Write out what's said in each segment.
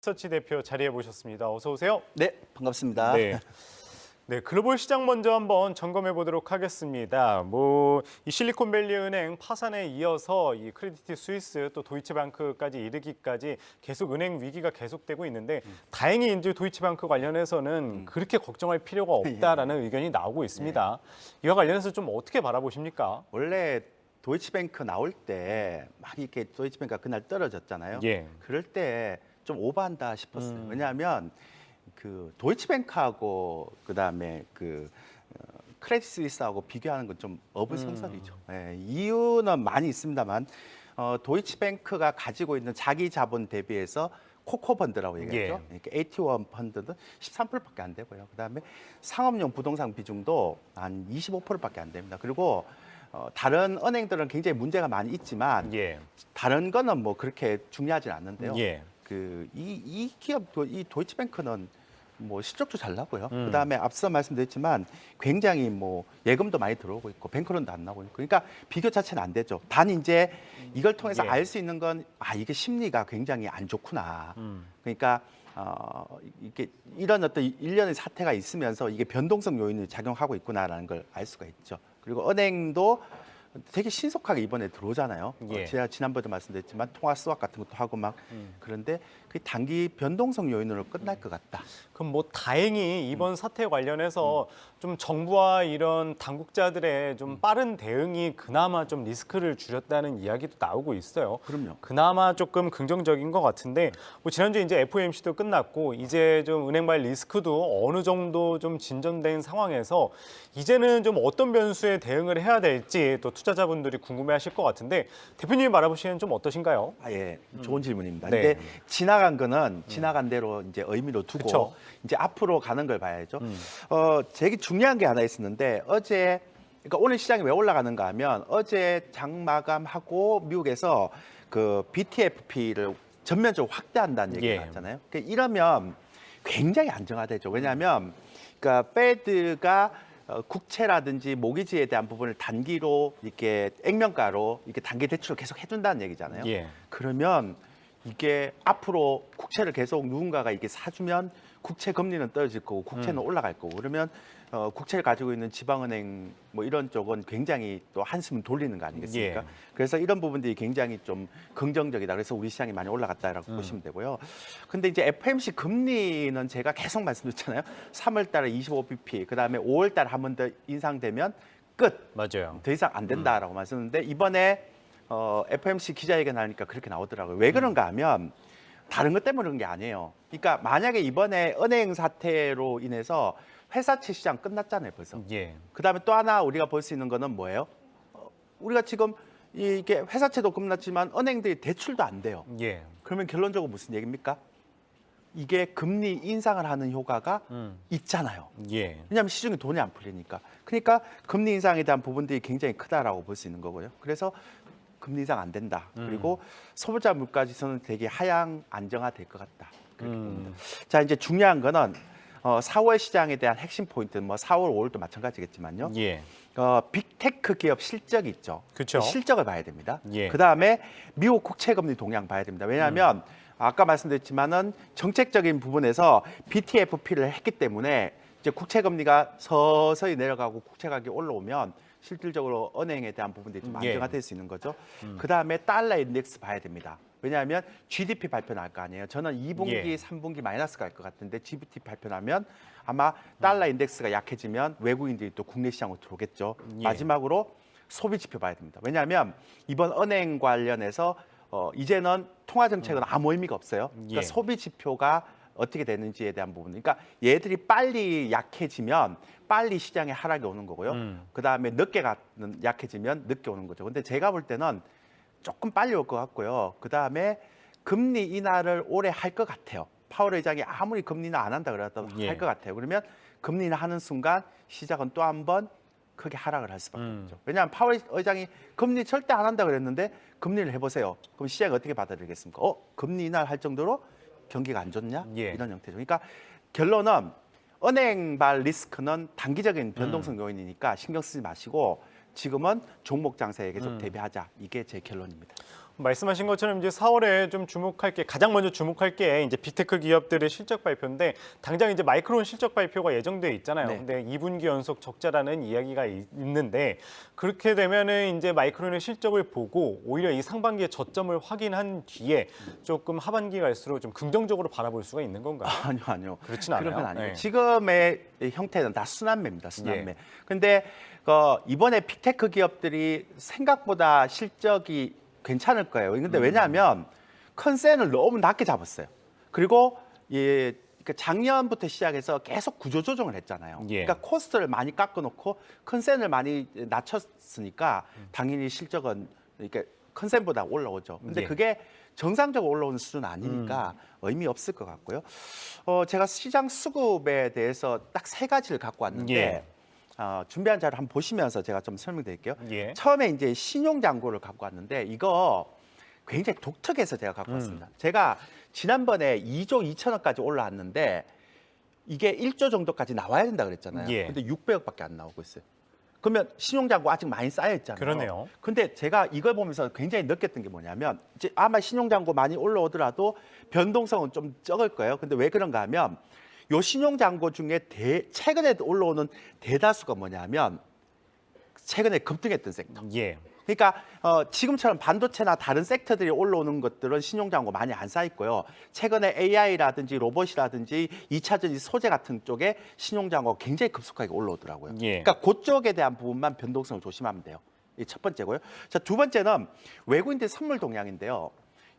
서치 대표 자리해 모셨습니다. 어서 오세요. 네, 반갑습니다. 네, 글로벌 시장 먼저 한번 점검해 보도록 하겠습니다. 이 실리콘밸리 은행 파산에 이어서 이 크레디티 스위스 또 도이치방크까지 이르기까지 계속 은행 위기가 계속되고 있는데 다행히 이제 도이치방크 관련해서는 그렇게 걱정할 필요가 없다라는 의견이 나오고 있습니다. 이와 관련해서 좀 어떻게 바라보십니까? 원래 도이치뱅크 나올 때 막 이렇게 도이치뱅크가 그날 떨어졌잖아요. 예. 그럴 때 좀 오버한다 싶었어요. 왜냐하면 그 도이치뱅크하고 그다음에 크레딧 스위스하고 비교하는 건 좀 어불성설이죠. 예, 이유는 많이 있습니다만 도이치뱅크가 가지고 있는 자기 자본 대비해서 코코 펀드라고 얘기하죠. 이렇게 AT1 펀드는 13%밖에 안 되고요. 그다음에 상업용 부동산 비중도 한 25%밖에 안 됩니다. 그리고 다른 은행들은 굉장히 문제가 많이 있지만 다른 거는 뭐 그렇게 중요하지 않는데요. 이 기업 이 도이치뱅크는 뭐 실적도 잘 나고요. 그다음에 앞서 말씀드렸지만 굉장히 뭐 예금도 많이 들어오고 있고 뱅크론도 안 나오고 있고 그러니까 비교 자체는 안 되죠. 단 이제 이걸 통해서 알 수 있는 건 이게 심리가 굉장히 안 좋구나. 그러니까 이게 이런 어떤 일련의 사태가 있으면서 이게 변동성 요인이 작용하고 있구나라는 걸 알 수가 있죠. 그리고 은행도 되게 신속하게 이번에 들어오잖아요. 제가 지난번에도 말씀드렸지만 통화 스왑 같은 것도 하고 막 그런데 그 단기 변동성 요인으로 끝날 것 같다. 그럼 뭐 다행히 이번 사태 관련해서 좀 정부와 이런 당국자들의 좀 빠른 대응이 그나마 좀 리스크를 줄였다는 이야기도 나오고 있어요. 그럼요. 그나마 조금 긍정적인 것 같은데 뭐 지난주에 이제 FOMC도 끝났고 이제 좀 은행발 리스크도 어느 정도 좀 진전된 상황에서 이제는 좀 어떤 변수에 대응을 해야 될지 또 투자자분들이 궁금해하실 것 같은데 대표님이 바라보시기에는 좀 어떠신가요? 예, 좋은 질문입니다. 네. 근데 지나간 거는 지나간 대로 이제 의미로 두고 그쵸. 이제 앞으로 가는 걸 봐야죠. 되게 중요한 게 하나 있었는데 어제 그러니까 오늘 시장이 왜 올라가는가 하면 어제 장 마감하고 미국에서 그 BTFP를 전면적으로 확대한다는 얘기가 나왔잖아요. 그러니까 이러면 굉장히 안정화되죠. 왜냐하면 그러니까 페드가 국채라든지 모기지에 대한 부분을 단기로 이렇게 액면가로 이렇게 단기 대출을 계속 해준다는 얘기잖아요. 그러면 이게 앞으로 국채를 계속 누군가가 이게 사주면 국채 금리는 떨어질 거고 국채는 올라갈 거고 그러면 국채를 가지고 있는 지방은행 뭐 이런 쪽은 굉장히 또 한숨 돌리는 거 아니겠습니까? 그래서 이런 부분들이 굉장히 좀 긍정적이다. 그래서 우리 시장이 많이 올라갔다라고 보시면 되고요. 근데 이제 FOMC 금리는 제가 계속 말씀드렸잖아요. 3월 달에 25bp, 그다음에 5월 달에 한 번 더 인상되면 끝. 맞아요. 더 이상 안 된다라고 말씀했는데 이번에 FOMC 기자회견 하니까 그렇게 나오더라고요. 왜 그런가 하면 다른 것 때문에 그런 게 아니에요. 그러니까 만약에 이번에 은행 사태로 인해서 회사채 시장 끝났잖아요, 벌써. 그다음에 또 하나 우리가 볼 수 있는 거는 뭐예요? 우리가 지금 이게 회사채도 끝났지만 은행들이 대출도 안 돼요. 그러면 결론적으로 무슨 얘기입니까? 이게 금리 인상을 하는 효과가 있잖아요. 왜냐하면 시중에 돈이 안 풀리니까. 그러니까 금리 인상에 대한 부분들이 굉장히 크다라고 볼 수 있는 거고요. 그래서 금리 인상 안 된다. 그리고 소비자 물가 지수는 되게 하향 안정화 될 것 같다. 그렇게 봅니다. 자, 이제 중요한 거는 4월 시장에 대한 핵심 포인트, 뭐 4월, 5월도 마찬가지겠지만요. 빅테크 기업 실적이 있죠. 그쵸. 실적을 봐야 됩니다. 그다음에 미국 국채 금리 동향 봐야 됩니다. 왜냐하면 아까 말씀드렸지만은 정책적인 부분에서 BTFP를 했기 때문에 이제 국채 금리가 서서히 내려가고 국채 가격이 올라오면 실질적으로 은행에 대한 부분들이 좀 안정화될 수 있는 거죠. 그다음에 달러 인덱스 봐야 됩니다. 왜냐하면 GDP 발표 날 거 아니에요. 저는 2분기, 3분기 마이너스 갈 것 같은데 GDP 발표 나면 아마 달러 인덱스가 약해지면 외국인들이 또 국내 시장으로 들어오겠죠. 마지막으로 소비 지표 봐야 됩니다. 왜냐하면 이번 은행 관련해서 이제는 통화 정책은 아무 의미가 없어요. 그러니까 소비 지표가 어떻게 되는지에 대한 부분. 그러니까 얘들이 빨리 약해지면 빨리 시장에 하락이 오는 거고요. 그다음에 늦게 약해지면 늦게 오는 거죠. 근데 제가 볼 때는 조금 빨리 올 것 같고요. 그다음에 금리 인하를 올해 할 것 같아요. 파월 의장이 아무리 금리 인하 안 한다 그래도 할 것 같아요. 그러면 금리 인하 하는 순간 시장은 또 한 번 크게 하락을 할 수밖에 없죠. 왜냐하면 파월 의장이 금리 절대 안 한다 그랬는데 금리를 해보세요. 그럼 시장이 어떻게 받아들이겠습니까? 금리 인하를 할 정도로 경기가 안 좋냐? 이런 형태죠. 그러니까 결론은 은행발 리스크는 단기적인 변동성 요인이니까 신경 쓰지 마시고 지금은 종목 장세에 계속 대비하자. 이게 제 결론입니다. 말씀하신 것처럼 이제 4월에 좀 주목할 게 가장 먼저 주목할 게 이제 빅테크 기업들의 실적 발표인데 당장 이제 마이크론 실적 발표가 예정돼 있잖아요. 네. 근데 2분기 연속 적자라는 이야기가 있는데 그렇게 되면은 이제 마이크론의 실적을 보고 오히려 이 상반기의 저점을 확인한 뒤에 조금 하반기 갈수록 좀 긍정적으로 바라볼 수가 있는 건가요? 아니요. 그렇진 않아요. 그런 건 아니에요. 네. 지금의 형태는 다 순환매입니다. 순환매. 예. 근데 이번에 빅테크 기업들이 생각보다 실적이 괜찮을 거예요. 근데 왜냐하면 컨센을 너무 낮게 잡았어요. 그리고 그러니까 작년부터 시작해서 계속 구조 조정을 했잖아요. 예. 그러니까 코스트를 많이 깎아놓고 컨센을 많이 낮췄으니까 당연히 실적은 이렇게 컨센보다 올라오죠. 근데 예. 그게 정상적으로 올라오는 수준은 아니니까 의미 없을 것 같고요. 제가 시장 수급에 대해서 딱 세 가지를 갖고 왔는데 예. 준비한 자료 한번 보시면서 제가 좀 설명드릴게요. 예. 처음에 이제 신용 잔고를 갖고 왔는데 이거 굉장히 독특해서 제가 갖고 왔습니다. 제가 지난번에 2조 2천억까지 올라왔는데 이게 1조 정도까지 나와야 된다 그랬잖아요. 예. 근데 600억밖에 안 나오고 있어요. 그러면 신용 잔고 아직 많이 쌓여 있잖아요. 그러네요. 근데 제가 이걸 보면서 굉장히 느꼈던 게 뭐냐면 이제 아마 신용 잔고 많이 올라오더라도 변동성은 좀 적을 거예요. 근데 왜 그런가 하면 요 신용 잔고 중에 최근에 올라오는 대다수가 뭐냐면 최근에 급등했던 섹터. 예. 그러니까 지금처럼 반도체나 다른 섹터들이 올라오는 것들은 신용잔고 많이 안 쌓여 있고요. 최근에 AI라든지 로봇이라든지 2차 전지 소재 같은 쪽에 신용잔고가 굉장히 급속하게 올라오더라고요. 예. 그러니까 그쪽에 대한 부분만 변동성을 조심하면 돼요. 이 첫 번째고요. 자, 두 번째는 외국인들 선물 동향인데요.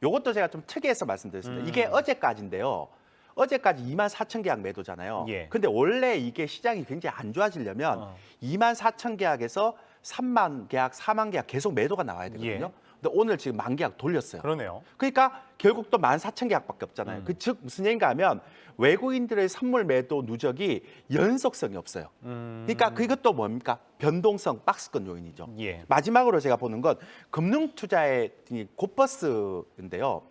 이것도 제가 좀 특이해서 말씀드렸습니다. 이게 어제까지인데요. 어제까지 24,000계약 매도잖아요. 예. 근데 원래 이게 시장이 굉장히 안 좋아지려면 24,000계약에서 3만 계약, 4만 계약 계속 매도가 나와야 되거든요. 예. 근데 오늘 지금 만 계약 돌렸어요. 그러네요. 그러니까 결국 또 14,000계약밖에 없잖아요. 즉 무슨 얘기인가 하면 외국인들의 선물 매도 누적이 연속성이 없어요. 그러니까 그것도 뭡니까? 변동성, 박스권 요인이죠. 예. 마지막으로 제가 보는 건 금융투자의 곧버스인데요.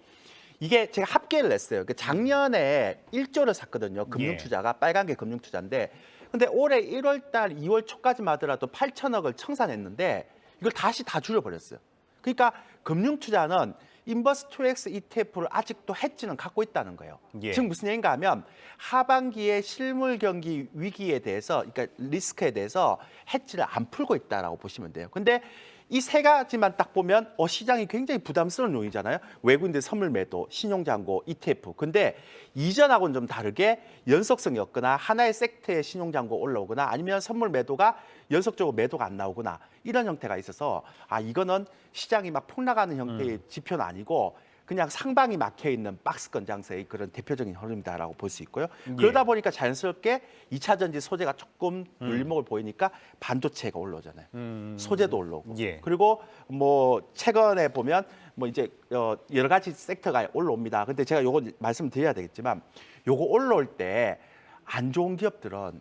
이게 제가 합계를 냈어요. 작년에 1조를 샀거든요. 금융투자가 빨간 게 금융투자인데, 근데 올해 1월달, 2월 초까지만 하더라도 8천억을 청산했는데 이걸 다시 다 줄여버렸어요. 그러니까 금융투자는 인버스 2X ETF를 아직도 해지는 갖고 있다는 거예요. 예. 즉 무슨 얘기인가 하면 하반기에 실물 경기 위기에 대해서, 그러니까 리스크에 대해서 해지를 안 풀고 있다라고 보시면 돼요. 근데 이 세 가지만 딱 보면 시장이 굉장히 부담스러운 요인이잖아요. 외국인들 선물 매도, 신용잔고, ETF. 근데 이전하고는 좀 다르게 연속성이 없거나 하나의 섹터의 신용잔고 올라오거나 아니면 선물 매도가 연속적으로 매도가 안 나오거나 이런 형태가 있어서 이거는 시장이 막 폭락하는 형태의 지표는 아니고 그냥 상방이 막혀 있는 박스권 장세의 그런 대표적인 흐름이다라고 볼 수 있고요. 그러다 보니까 자연스럽게 2차 전지 소재가 조금 눌림목을 보이니까 반도체가 올라오잖아요. 소재도 올라오고. 예. 그리고 뭐 최근에 보면 뭐 이제 여러 가지 섹터가 올라옵니다. 근데 제가 요거 말씀드려야 되겠지만 요거 올라올 때 안 좋은 기업들은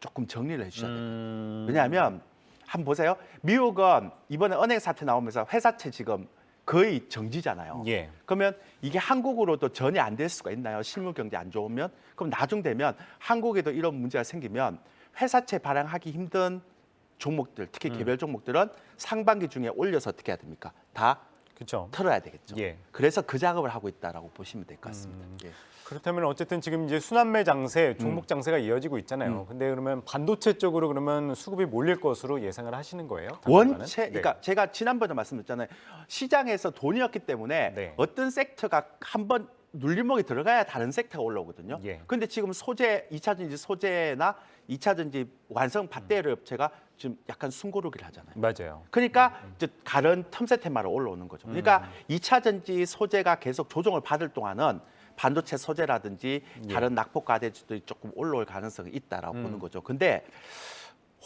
조금 정리를 해주셔야 돼요. 왜냐하면 한번 보세요. 미국은 이번에 은행 사태 나오면서 회사채 지금 거의 정지잖아요. 예. 그러면 이게 한국으로도 전혀 안 될 수가 있나요? 실물 경제 안 좋으면? 그럼 나중 되면 한국에도 이런 문제가 생기면 회사채 발행하기 힘든 종목들, 특히 개별 종목들은 상반기 중에 올려서 어떻게 해야 됩니까? 다 그렇죠. 털어야 되겠죠. 예. 그래서 그 작업을 하고 있다라고 보시면 될 것 같습니다. 예. 그렇다면 어쨌든 지금 이제 순환매 장세, 종목 장세가 이어지고 있잖아요. 근데 그러면 반도체 쪽으로 그러면 수급이 몰릴 것으로 예상을 하시는 거예요? 당분간은? 그러니까 제가 지난번에 말씀드렸잖아요. 시장에서 돈이 없기 때문에 네. 어떤 섹터가 한번 눌림목이 들어가야 다른 섹터가 올라오거든요. 예. 근데 지금 소재, 2차 전지 소재나 2차 전지 완성 밧데리 업체가 지금 약간 숨고르기를 하잖아요. 맞아요. 그러니까 이제 다른 틈새 테마로 올라오는 거죠. 그러니까 2차 전지 소재가 계속 조정을 받을 동안은 반도체 소재라든지 다른 낙폭 과대주들이 조금 올라올 가능성이 있다라고 보는 거죠. 근데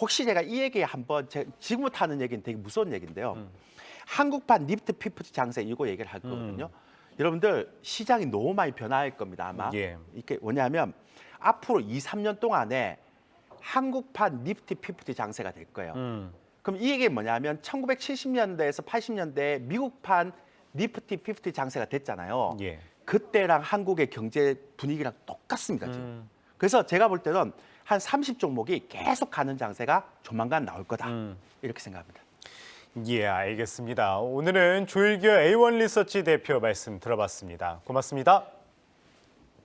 혹시 제가 이 얘기 한번 지금부터 하는 얘기는 되게 무서운 얘기인데요. 한국판 니프티 피프티 장세 이거 얘기를 할 거거든요. 여러분들 시장이 너무 많이 변화할 겁니다. 아마 예. 이게 뭐냐면 앞으로 2, 3년 동안에 한국판 니프티 피프티 장세가 될 거예요. 그럼 이 얘기 뭐냐면 1970년대에서 80년대에 미국판 니프티 피프티 장세가 됐잖아요. 예. 그때랑 한국의 경제 분위기랑 똑같습니다, 지금. 그래서 제가 볼 때는 한 30종목이 계속 가는 장세가 조만간 나올 거다. 이렇게 생각합니다. 예, 알겠습니다. 오늘은 조일교 A1 리서치 대표 말씀 들어봤습니다. 고맙습니다.